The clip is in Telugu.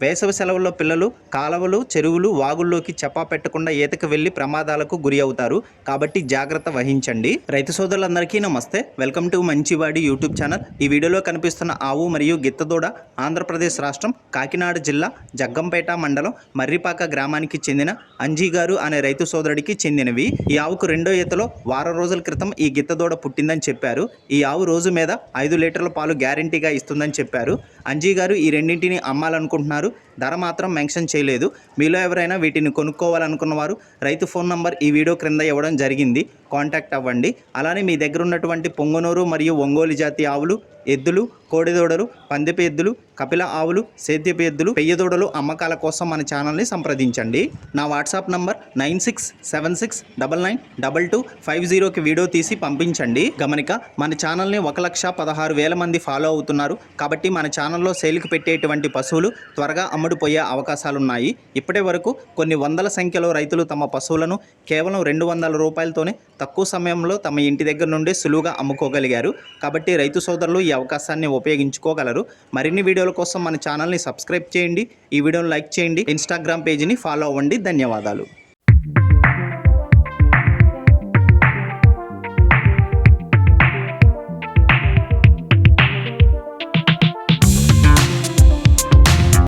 వేసవి సెలవుల్లో పిల్లలు కాలవలు, చెరువులు, వాగుల్లోకి చెప్పా పెట్టకుండా ఈతకు వెళ్లి ప్రమాదాలకు గురి అవుతారు. కాబట్టి జాగ్రత్త వహించండి. రైతు సోదరులందరికీ నమస్తే. Welcome to Manchivadi YouTube channel. ఈ వీడియోలో కనిపిస్తున్న ఆవు మరియు గిత్తదూడ ఆంధ్రప్రదేశ్ రాష్ట్రం కాకినాడ జిల్లా జగ్గంపేట మండలం మర్రిపాక గ్రామానికి చెందిన అంజీ గారు అనే రైతు సోదరుడికి చెందినవి. ఈ ఆవుకు రెండో ఈతలో వారం రోజుల క్రితం ఈ గిత్తదూడ పుట్టిందని చెప్పారు. ఈ ఆవు రోజు మీద 5 లీటర్ల పాలు గ్యారంటీగా ఇస్తుందని చెప్పారు. అంజీ గారు ఈ రెండింటిని అమ్మాలనుకుంటున్నారు. ధర మాత్రం మెన్షన్ చేయలేదు. మీలో ఎవరైనా వీటిని కొనుక్కోవాలనుకున్న వారు రైతు ఫోన్ నంబర్ ఈ వీడియో క్రింద ఇవ్వడం జరిగింది. కాంటాక్ట్ అవ్వండి. అలానే మీ దగ్గర ఉన్నటువంటి పొంగనూరు మరియు ఒంగోలు జాతి ఆవులు, ఎద్దులు, కోడిదూడలు, పందెపు ఎద్దులు, కపిల ఆవులు, సేద్యపు ఎద్దులు, పెయ్యదూడలు అమ్మకాల కోసం మన ఛానల్ని సంప్రదించండి. నా వాట్సాప్ నంబర్ 9676992250కి వీడియో తీసి పంపించండి. గమనిక, మన ఛానల్ని 1,16,000 మంది ఫాలో అవుతున్నారు. కాబట్టి మన ఛానల్లో సేల్కి పెట్టేటువంటి పశువులు త్వరగా అమ్ముడుపోయే అవకాశాలున్నాయి. ఇప్పటి వరకు కొన్ని వందల సంఖ్యలో రైతులు తమ పశువులను కేవలం 200 రూపాయలతోనే తక్కువ సమయంలో తమ ఇంటి దగ్గర నుండి సులువుగా అమ్ముకోగలిగారు. కాబట్టి రైతు సోదరులు ఈ అవకాశాన్ని ఉపయోగించుకోగలరు. మరిన్ని వీడియోల కోసం మన ఛానల్ని సబ్స్క్రైబ్ చేయండి. ఈ వీడియోని లైక్ చేయండి. ఇన్స్టాగ్రామ్ పేజీని ఫాలో అవ్వండి. ధన్యవాదాలు.